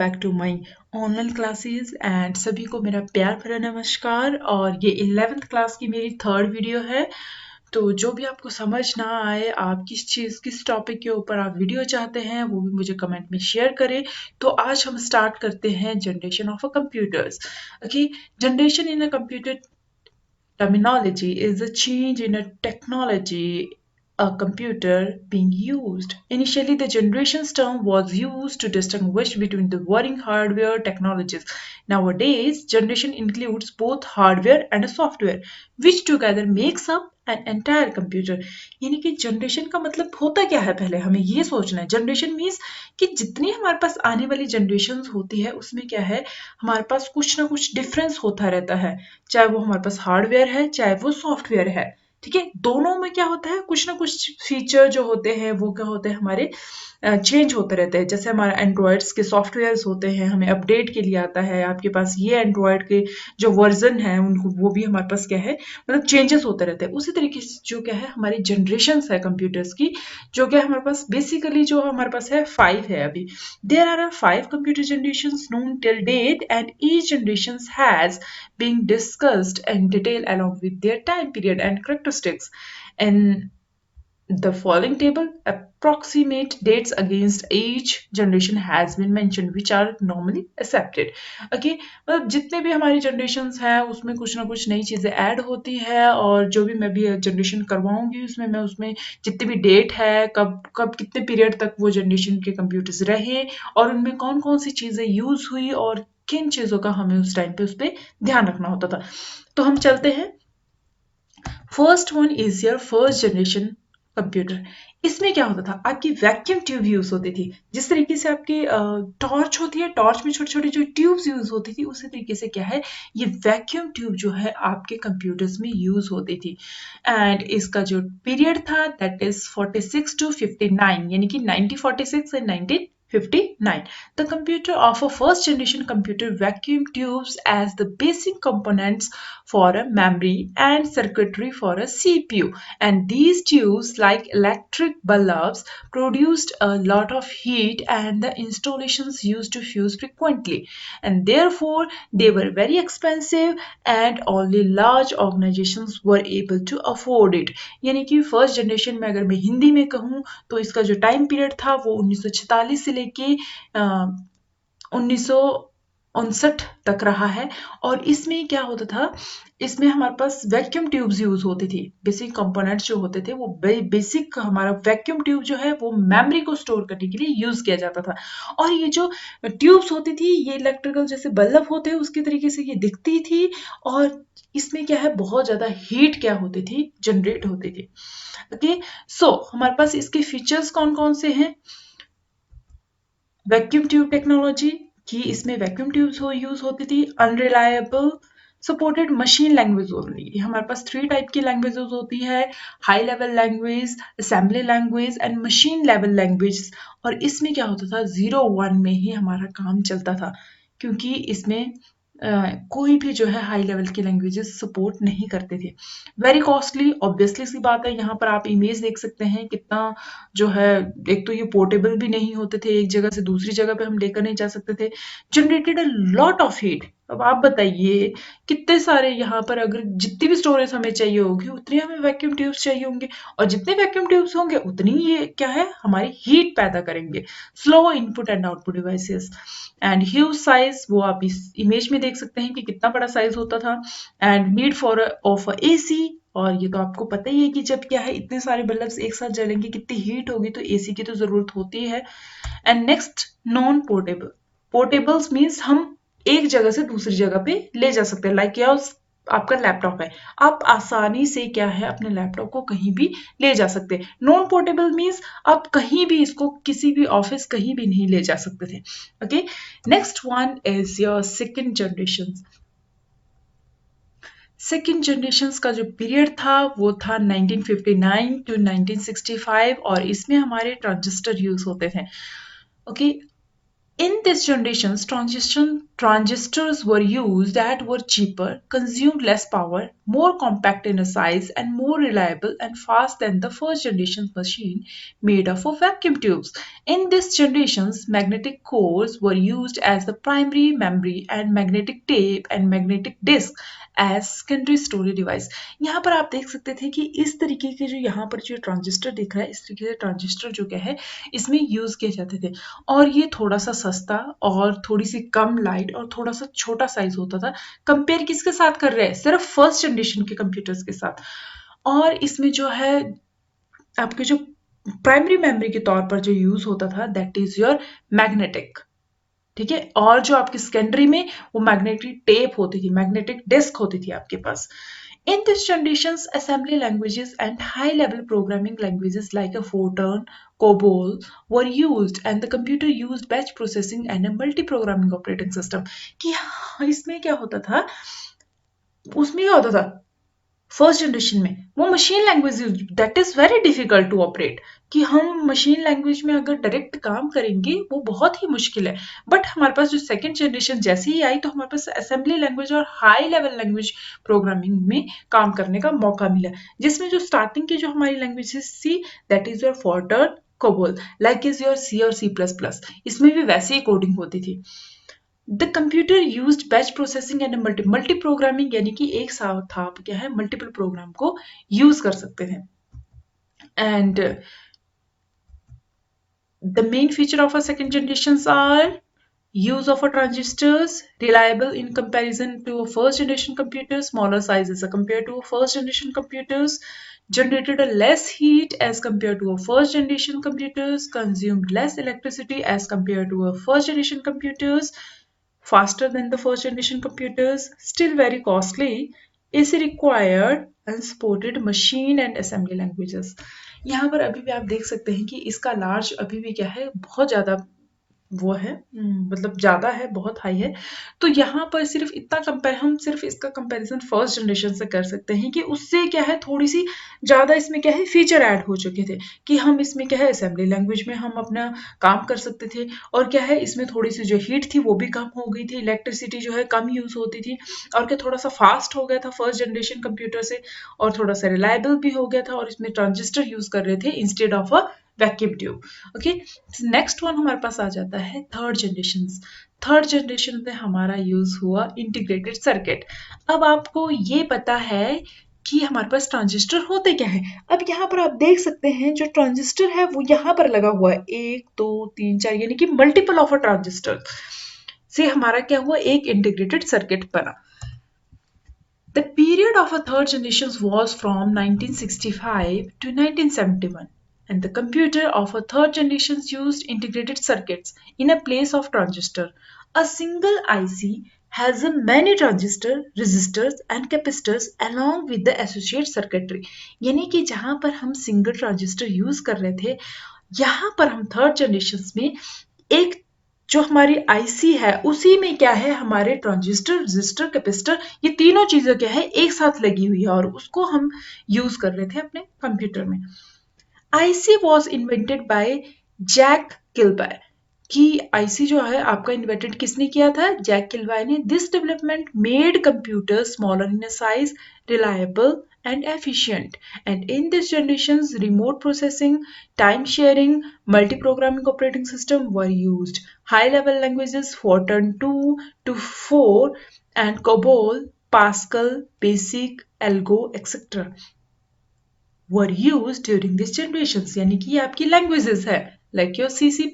Back to my online classes and सभी को मेरा प्यार भरा नमस्कार। और ये 11th क्लास की मेरी थर्ड वीडियो है। तो जो भी आपको समझ ना आए, आप किस टॉपिक के ऊपर आप वीडियो चाहते हैं, वो भी मुझे कमेंट में शेयर करें। तो आज हम स्टार्ट करते हैं generation of a computers. Okay, generation in a computer terminology is a change in a technology, a computer being used. Initially, the generations term was used to distinguish between the varying hardware technologies. Nowadays, generation includes both hardware and a software, which together makes up an entire computer. यानी कि generation का मतलब होता क्या है, पहले हमें ये सोचना है। जनरेशन मीन्स कि जितनी हमारे पास आने वाली जनरेशन होती है उसमें क्या है, हमारे पास कुछ ना कुछ डिफरेंस होता रहता है। चाहे वो हमारे पास हार्डवेयर है, चाहे वो सॉफ्टवेयर है। ठीक है, दोनों में क्या होता है, कुछ ना कुछ फीचर जो होते हैं वो क्या होते हैं, हमारे चेंज होते रहते हैं। जैसे हमारे एंड्रॉयड्स के सॉफ्टवेयर्स होते हैं, हमें अपडेट के लिए आता है। आपके पास ये एंड्रॉयड के जो वर्जन है उनको वो भी हमारे पास क्या है, मतलब चेंजेस होते रहते हैं। उसी तरीके से जो क्या है हमारी जनरेशन है कंप्यूटर्स की, जो क्या हमारे पास बेसिकली जो हमारे पास है 5 है अभी। There are 5 computer generations known till date and each generation has being discussed in detail along with their time period and characteristics. And the following table approximate dates against each generation has been mentioned which are normally accepted. Okay, मतलब जितने भी हमारी generations हैं उसमें कुछ ना कुछ नई चीज़ें ऐड होती है, और जो भी मैं भी जनरेशन करवाऊंगी उसमें मैं उसमें जितनी भी डेट है, कब कब कितने पीरियड तक वो जनरेशन के कंप्यूटर्स रहे और उनमें कौन कौन सी चीज़ें यूज़ हुई और किन चीज़ों का हमें उस टाइम पे उस पर ध्यान रखना होता था। तो हम चलते हैं। First one is your first generation computer. इसमें क्या होता था, आपकी वैक्यूम ट्यूब यूज होती थी। जिस तरीके से आपकी टॉर्च होती है, टॉर्च में छोटी छोटी जो ट्यूब्स यूज होती थी, उसी तरीके से क्या है, ये वैक्यूम ट्यूब जो है आपके कंप्यूटर्स में यूज होती थी। एंड इसका जो पीरियड था दैट इज 46 to 59, यानी कि 1946 and 1959. The computer of a first generation computer vacuum tubes as the basic components for a memory and circuitry for a CPU. And these tubes, like electric bulbs, produced a lot of heat and the installations used to fuse frequently. And therefore, they were very expensive and only large organizations were able to afford it. यानी कि first generation में अगर मैं हिंदी में कहूँ तो इसका जो टाइम पीरियड था वो 1946 से लेके 1959 तक रहा है। और इसमें क्या होता था, इसमें हमारे पास वैक्यूम ट्यूब्स यूज होती थी। बेसिक कंपोनेंट्स जो होते थे वो बेसिक हमारा वैक्यूम ट्यूब जो है वो मेमोरी को स्टोर करने के लिए यूज किया जाता था। और ये जो ट्यूब्स होती थी ये इलेक्ट्रिकल जैसे बल्ब होते हैं उसके तरीके से ये दिखती थी। और इसमें क्या है, बहुत ज्यादा हीट क्या होती थी, जनरेट होती थी। ओके, सो हमारे पास इसके फीचर्स कौन कौन से हैं। वैक्यूम ट्यूब टेक्नोलॉजी की इसमें वैक्यूम ट्यूब्स यूज होती थी। Unreliable supported machine language only. हमारे पास 3 टाइप की लैंग्वेजेस होती है, high level language, assembly language and machine level language. और इसमें क्या होता था, 0-1 में ही हमारा काम चलता था, क्योंकि इसमें कोई भी जो है हाई लेवल की लैंग्वेजेस सपोर्ट नहीं करते थे। वेरी कॉस्टली, ऑब्वियसली सी बात है। यहाँ पर आप इमेज देख सकते हैं कितना जो है, एक तो ये पोर्टेबल भी नहीं होते थे, एक जगह से दूसरी जगह पे हम लेकर नहीं जा सकते थे। Generated a lot of heat. अब आप बताइए कितने सारे यहाँ पर, अगर जितनी भी स्टोरेज हमें चाहिए होगी उतनी हमें वैक्यूम ट्यूब्स चाहिए होंगे, और जितने वैक्यूम ट्यूब्स होंगे उतनी ये क्या है, हमारी हीट पैदा करेंगे। Slow input and output devices and huge size, वो आप इस इमेज में देख सकते हैं कि कितना बड़ा साइज होता था। And need for of AC, और ये तो आपको पता ही है कि जब क्या है इतने सारे बल्ब्स एक साथ जलेंगे कितनी हीट होगी, तो एसी की तो जरूरत होती है। And next, non portable. Portables means हम एक जगह से दूसरी जगह पे ले जा सकते हैं। लाइक या आपका लैपटॉप है, आप आसानी से क्या है अपने लैपटॉप को कहीं भी ले जा सकते हैं। नॉन पोर्टेबल मीन्स आप कहीं भी इसको किसी भी ऑफिस कहीं भी नहीं ले जा सकते थे। Okay, next one is your second generation. Second generation का जो पीरियड था वो था 1959 to 1965, और इसमें हमारे ट्रांजिस्टर यूज होते थे। Okay, in this generation, Transistors were used that were cheaper, consumed less power, more compact in size, and more reliable and fast than the first generation machine made up of vacuum tubes. In this generations, magnetic cores were used as the primary memory and magnetic tape and magnetic disk as secondary storage device. यहाँ पर आप देख सकते थे कि इस तरीके के जो यहाँ पर जो ट्रांजिस्टर दिख रहा है, इस तरीके से ट्रांजिस्टर जो क्या है इसमें यूज किए जाते थे और ये थोड़ा सा सस्ता और थोड़ी सी कम लाइट और थोड़ा सा छोटा साइज होता था। कंपेयर किसके साथ कर रहे हैं? सिर्फ फर्स्ट जनरेशन के कंप्यूटर्स के साथ। और इसमें जो है आपके जो प्राइमरी मेमोरी के तौर पर जो यूज होता था दैट इज योर मैग्नेटिक, ठीक है। और जो आपकी सेकेंडरी में वो मैग्नेटिक टेप होती थी, मैग्नेटिक डिस्क होती थी आपके पास। In this generations, assembly languages and high-level programming languages like a Fortran, COBOL were used, and the computer used batch processing and a multi-programming operating system. कि इसमें क्या होता था? उसमें क्या होता था? फर्स्ट जनरेशन में वो machine language that is very difficult to operate, कि हम मशीन लैंग्वेज में अगर डायरेक्ट काम करेंगे वो बहुत ही मुश्किल है। बट हमारे पास जो सेकंड जनरेशन जैसे ही आई तो हमारे पास असेंबली लैंग्वेज और हाई लेवल लैंग्वेज प्रोग्रामिंग में काम करने का मौका मिला, जिसमें जो स्टार्टिंग की जो हमारी लैंग्वेजेस थी that is your Fortran, COBOL, like is your C और C++, इसमें भी वैसे ही कोडिंग होती थी। The computer used batch processing and multi programming, यानी कि एक साथ आप क्या है मल्टीपल प्रोग्राम को यूज कर सकते हैं। And the main feature of a second generations are use of a transistors, reliable in comparison to a first generation computer, smaller sizes compared to a first generation computers, generated a less heat as compared to a first generation computers, consumed less electricity as compared to a first generation computers, faster than the first generation computers, still very costly, is required unsupported machine and assembly languages। यहाँ पर अभी भी आप देख सकते हैं कि इसका लार्ज अभी भी क्या है बहुत ज़्यादा वो है, मतलब ज़्यादा है, बहुत हाई है। तो यहाँ पर सिर्फ इतना कंपेयर, हम सिर्फ इसका कंपैरिजन फर्स्ट जनरेशन से कर सकते हैं कि उससे क्या है थोड़ी सी ज़्यादा इसमें क्या है फीचर ऐड हो चुके थे, कि हम इसमें क्या है असेंबली लैंग्वेज में हम अपना काम कर सकते थे, और क्या है इसमें थोड़ी सी जो हीट थी वो भी कम हो गई थी, इलेक्ट्रिसिटी जो है कम यूज होती थी, और क्या थोड़ा सा फास्ट हो गया था फर्स्ट जनरेशन कंप्यूटर से, और थोड़ा सा रिलायबल भी हो गया था, और इसमें ट्रांजिस्टर यूज कर रहे थे instead of a vacuum tube. Okay, next one हमारे पास आ जाता है थर्ड जनरेशन। थर्ड जनरेशन में हमारा यूज हुआ इंटीग्रेटेड सर्किट। अब आपको ये पता है कि हमारे पास ट्रांजिस्टर होते क्या है। अब यहाँ पर आप देख सकते हैं जो ट्रांजिस्टर है वो यहाँ पर लगा हुआ है 1 2 3 4, यानी कि मल्टीपल ऑफ अ ट्रांजिस्टर से हमारा क्या हुआ एक इंटीग्रेटेड सर्किट बना। The period of a third generation was from 1965 to 1971. And the computer of a third generation used integrated circuits in a place of transistor. A single IC has a many transistor, resistors and capacitors along with the associated circuitry. यानी कि जहां पर हम single transistor use कर रहे थे, यहाँ पर हम थर्ड जनरेशन में एक जो हमारी आईसी है उसी में क्या है हमारे ट्रांजिस्टर, रेजिस्टर, कैपेसिटर, ये तीनों चीजें क्या है एक साथ लगी हुई है और उसको हम यूज कर रहे थे अपने कंप्यूटर में। IC was invented by Jack Kilby, कि आईसी जो है आपका इन्वेंटेड किसने किया था? जैक किल्बाय ने। This development made computer smaller in size, reliable and efficient. And in this generation's remote processing, time sharing, multi-programming operating system were used. High-level languages Fortran 2 to 4 and COBOL, Pascal, Basic, Algo, etc. were used during this generations। यानी कि ये आपकी languages है like your C++।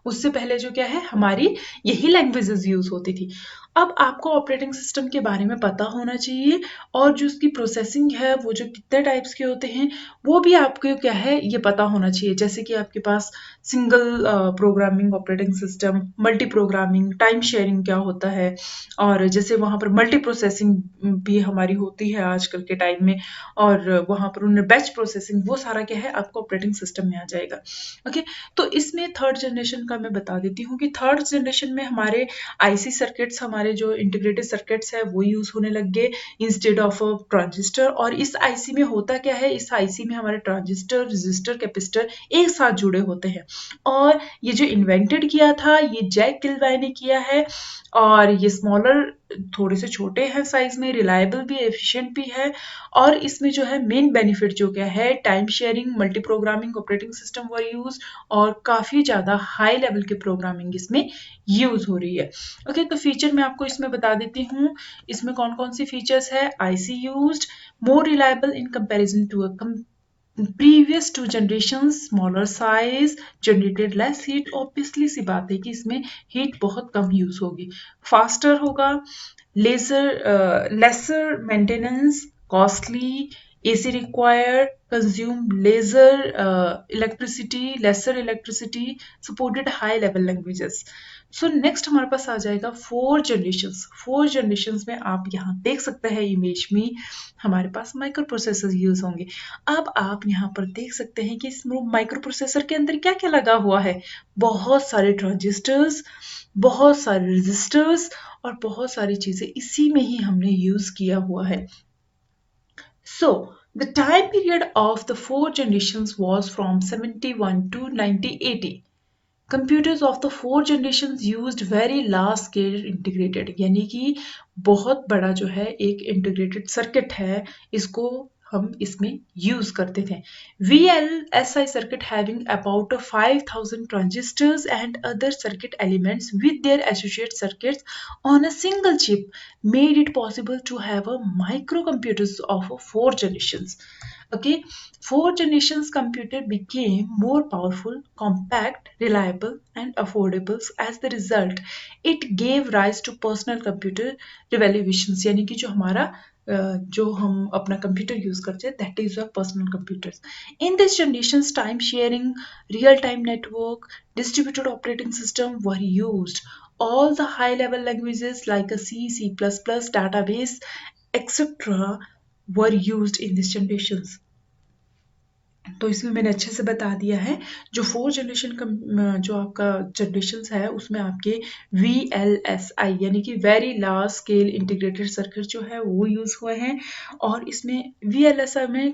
उससे पहले जो क्या है हमारी यही लैंग्वेजेस यूज होती थी। अब आपको ऑपरेटिंग सिस्टम के बारे में पता होना चाहिए और जो उसकी प्रोसेसिंग है वो जो कितने टाइप्स के होते हैं वो भी आपको क्या है ये पता होना चाहिए। जैसे कि आपके पास single programming operating system, multi programming, time sharing क्या होता है, और जैसे वहाँ पर मल्टी प्रोसेसिंग भी हमारी होती है आजकल के टाइम में, और वहाँ पर उन्हें बैच प्रोसेसिंग, वो सारा क्या है आपको ऑपरेटिंग सिस्टम में आ जाएगा। ओके, तो इसमें थर्ड जनरेशन का मैं बता देती हूँ कि थर्ड जनरेशन में हमारे आईसी सर्किट्स, हमारे जो इंटीग्रेटेड सर्किट्स है वो यूज होने लग गए इंस्टेड ऑफ ट्रांजिस्टर। और इस आईसी में होता क्या है, इस आईसी में हमारे ट्रांजिस्टर, रेजिस्टर, कैपेसिटर एक साथ जुड़े होते हैं। और ये जो इन्वेंटेड किया था ये जैक किलवाई ने किया है, और ये स्मॉलर, थोड़े से छोटे हैं साइज में, रिलायबल भी, एफिशिएंट भी है। और इसमें जो है मेन बेनिफिट जो क्या है, time sharing, multi programming operating system were use, और काफी ज्यादा हाई लेवल की प्रोग्रामिंग इसमें यूज हो रही है। ओके, तो फीचर मैं आपको इसमें बता देती हूँ, इसमें कौन कौन सी फीचर्स है। IC used more reliable in comparison to a previous two generations, smaller size, generated less heat। Obviously सी बात है कि इसमें हीट बहुत कम यूज होगी, फास्टर होगा, lesser maintenance, costly, AC required, consume lesser electricity, supported high level languages। So next हमारे पास आ जाएगा फोर जनरेशंस में आप यहाँ देख सकते हैं इमेज में हमारे पास माइक्रो प्रोसेसर यूज होंगे। अब आप यहाँ पर देख सकते हैं कि इस माइक्रो प्रोसेसर के अंदर क्या क्या लगा हुआ है, बहुत सारे ट्रांजिस्टर्स, बहुत सारे रेजिस्टर्स, और बहुत सारी चीजें इसी में ही हमने यूज किया हुआ है। So the time period of the four generations was from 71 to 1980। Computers of the four generation used very large scale integrated, यानी कि बहुत बड़ा जो है एक इंटीग्रेटेड सर्किट है, इसको हम इसमें यूज करते थे। VLSI circuit having about 5,000 transistors and other circuit elements with their associated circuits on a single chip made it possible to have a microcomputers of four generations. Okay, four generations computer became more powerful, compact, reliable, and affordable. As the result, it gave rise to personal computer revolutions, यानी कि जो हम अपना computer use करते हैं, that is your personal computers. In this generations time sharing, real time network, distributed operating system were used. All the high level languages like a C, C++, database, etc. were used in these generations. तो इसमें मैंने अच्छे से बता दिया है। जो four generation का जो आपका जनरेशन है उसमें आपके VLSI यानी कि very large scale integrated circuit जो है वो यूज हुए हैं। और इसमें VLSI में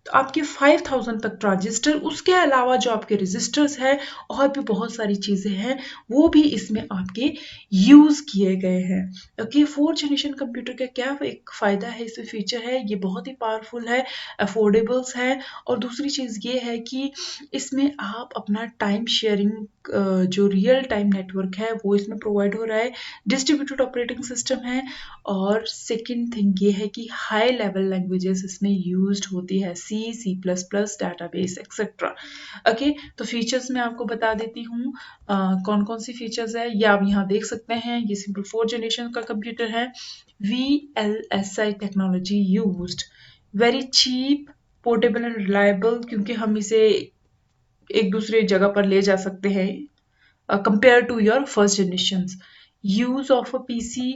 आपके 5,000 तक ट्रांजिस्टर, उसके अलावा जो आपके रजिस्टर्स है और भी बहुत सारी चीजें हैं वो भी इसमें आपके यूज किए गए हैं। ओके, फोर्थ जनरेशन कंप्यूटर का क्या एक फायदा है, इसमें फीचर है, ये बहुत ही पावरफुल है, अफोर्डेबल्स है। और दूसरी चीज ये है कि इसमें आप अपना टाइम शेयरिंग, जो रियल टाइम नेटवर्क है वो इसमें प्रोवाइड हो रहा है, डिस्ट्रीब्यूटेड ऑपरेटिंग सिस्टम है, और सेकेंड थिंग ये है कि हाई लेवल लैंग्वेजेस इसमें यूज्ड होती है, C++, डाटाबेस एक्सेट्रा। ओके, तो फीचर्स मैं आपको बता देती हूँ कौन कौन सी फीचर्स है, ये आप यहाँ देख सकते हैं। ये सिंपल फोर्थ जनरेशन का कंप्यूटर है। VLSI technology used, very cheap, portable and reliable, क्योंकि हम इसे एक दूसरे जगह पर ले जा सकते हैं compare to your first generation. Use of a PC,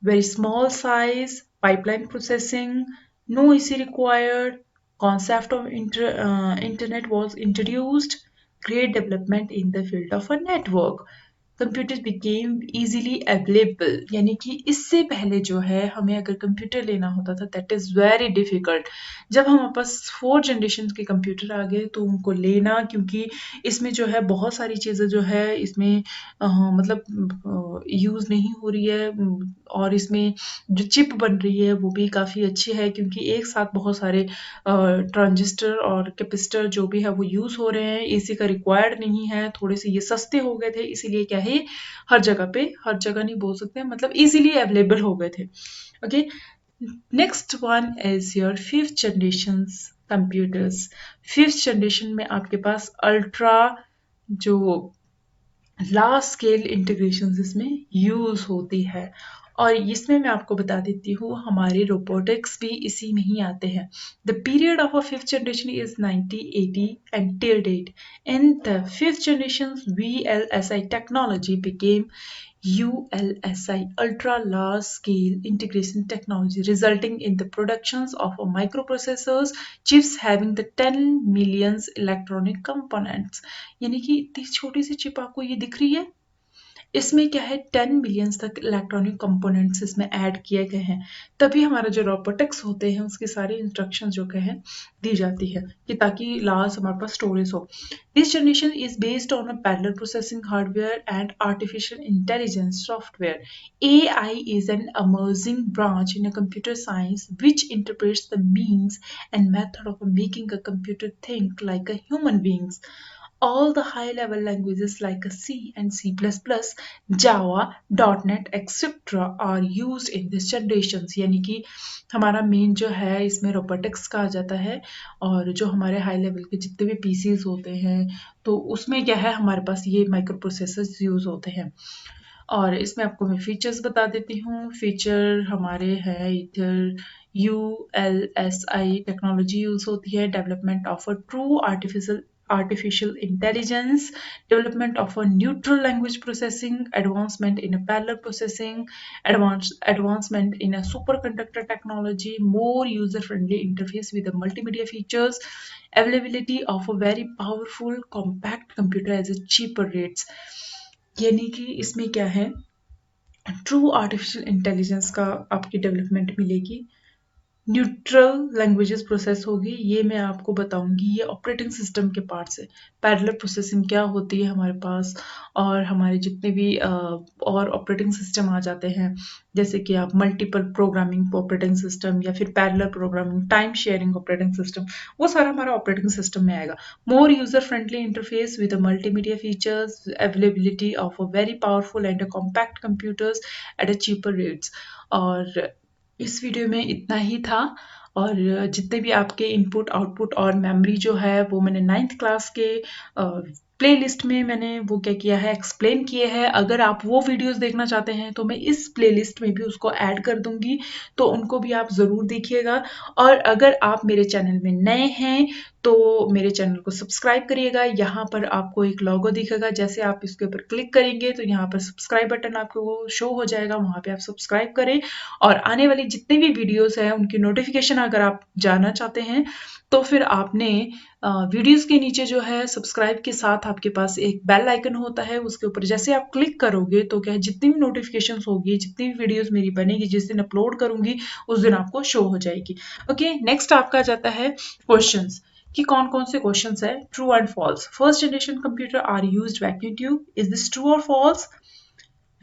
very small size, pipeline processing, no EC required, concept of internet was introduced, great development in the field of a network. Computer became easily available, यानी कि इससे पहले जो है हमें अगर computer लेना होता था दैट इज़ वेरी डिफ़िकल्ट। जब हमारे पास फोर जनरेशन के कंप्यूटर आ गए तो उनको लेना, क्योंकि इसमें जो है बहुत सारी चीज़ें जो है इसमें मतलब यूज़ नहीं हो रही है, और इसमें जो चिप बन रही है वो भी काफ़ी अच्छी है, क्योंकि एक साथ बहुत सारे ट्रांजिस्टर और कैपेसिटर जो भी है वो यूज़ हो रहे हैं, एसी का रिक्वायर्ड नहीं है, थोड़े से ये सस्ते हो गए थे, इसीलिए क्या है हर जगह नहीं बोल सकते, मतलब इजीली अवेलेबल हो गए थे। Okay, next one is your fifth generation computers. Fifth generation में आपके पास अल्ट्रा जो लार्ज स्केल इंटीग्रेशन इसमें यूज होती है, और इसमें मैं आपको बता देती हूँ हमारे रोबोटिक्स भी इसी में ही आते हैं। The period of a fifth generation is 1980 and till date in the fifth generation VLSI technology became ULSI ultra large scale integration technology resulting in the productions of a microprocessors chips having the 10 millions electronic components। यानी कि इतनी छोटी सी chip आपको ये दिख रही है, इसमें क्या है 10 मिलियंस तक इलेक्ट्रॉनिक कंपोनेंट्स इसमें ऐड किए गए हैं। तभी हमारा जो रोबोटिक्स होते हैं उसकी सारी इंस्ट्रक्शन जो है दी जाती है कि ताकि लास्ट हमारे पास स्टोरेज हो। This generation is based on a parallel processing hardware and artificial intelligence software. AI is an emerging branch in a computer science which interprets the means and method of making a computer think like a human beings. All the high-level languages like C and C++, Java, .NET, etc. are used in this generations। यानी कि हमारा main जो है इसमें robotics का आ जाता है, और जो हमारे हाई लेवल के जितने भी पीसीज होते हैं तो उसमें क्या है हमारे पास ये माइक्रो प्रोसेसर्स यूज होते हैं। और इसमें आपको मैं फीचर्स बता देती हूँ। फीचर हमारे हैं इधर ULSI टेक्नोलॉजी यूज होती है, development of a true artificial intelligence, development of a neutral language processing, advancement in a parallel processing, advancement in a superconductor technology, more user-friendly interface with the multimedia features, availability of a very powerful compact computer at a cheaper rates। यानी कि इसमें क्या है true artificial intelligence का आपकी development मिलेगी, neutral languages process होगी, ये मैं आपको बताऊंगी। ये ऑपरेटिंग सिस्टम के पार्ट्स है। पैरेलल प्रोसेसिंग क्या होती है हमारे पास, और हमारे जितने भी और ऑपरेटिंग सिस्टम आ जाते हैं, जैसे कि आप मल्टीपल प्रोग्रामिंग ऑपरेटिंग सिस्टम या फिर parallel programming, time sharing operating system, वो सारा हमारा ऑपरेटिंग सिस्टम में आएगा। More user friendly interface with multimedia features, availability of a very powerful and compact computers at a cheaper rates. और इस video में इतना ही था, और जितने भी आपके इनपुट आउटपुट और मेमोरी जो है वो मैंने 9th क्लास के प्लेलिस्ट में मैंने वो क्या किया है एक्सप्लेन किए हैं। अगर आप वो वीडियोस देखना चाहते हैं तो मैं इस प्लेलिस्ट में भी उसको ऐड कर दूंगी, तो उनको भी आप ज़रूर देखिएगा। और अगर आप मेरे चैनल में नए हैं तो मेरे चैनल को सब्सक्राइब करिएगा। यहाँ पर आपको एक लोगो दिखेगा, जैसे आप इसके ऊपर क्लिक करेंगे तो यहाँ पर सब्सक्राइब बटन आपको शो हो जाएगा, वहाँ पे आप सब्सक्राइब करें। और आने वाली जितनी भी वीडियोस हैं उनकी नोटिफिकेशन अगर आप जानना चाहते हैं तो फिर आपने वीडियोस के नीचे जो है सब्सक्राइब के साथ आपके पास एक बेल आइकन होता है, उसके ऊपर जैसे आप क्लिक करोगे तो क्या है जितनी भी नोटिफिकेशन होगी, जितनी भी वीडियोस मेरी बनेगी, जिस दिन अपलोड करूंगी उस दिन आपको शो हो जाएगी। ओके, नेक्स्ट आपका जाता है क्वेश्चंस कि कौन कौन से क्वेश्चंस है true and false. First generation computer are used vacuum tube, is this true और false?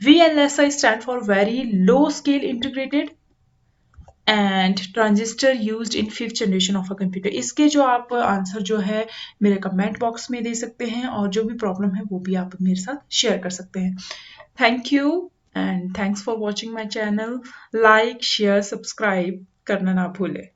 VLSI stand for very low scale integrated and transistor used in fifth generation of a computer. इसके जो आप answer जो है मेरे comment box में दे सकते हैं, और जो भी प्रॉब्लम है वो भी आप मेरे साथ शेयर कर सकते हैं। Thank you and thanks for watching my channel. Like share subscribe करना ना भूलें।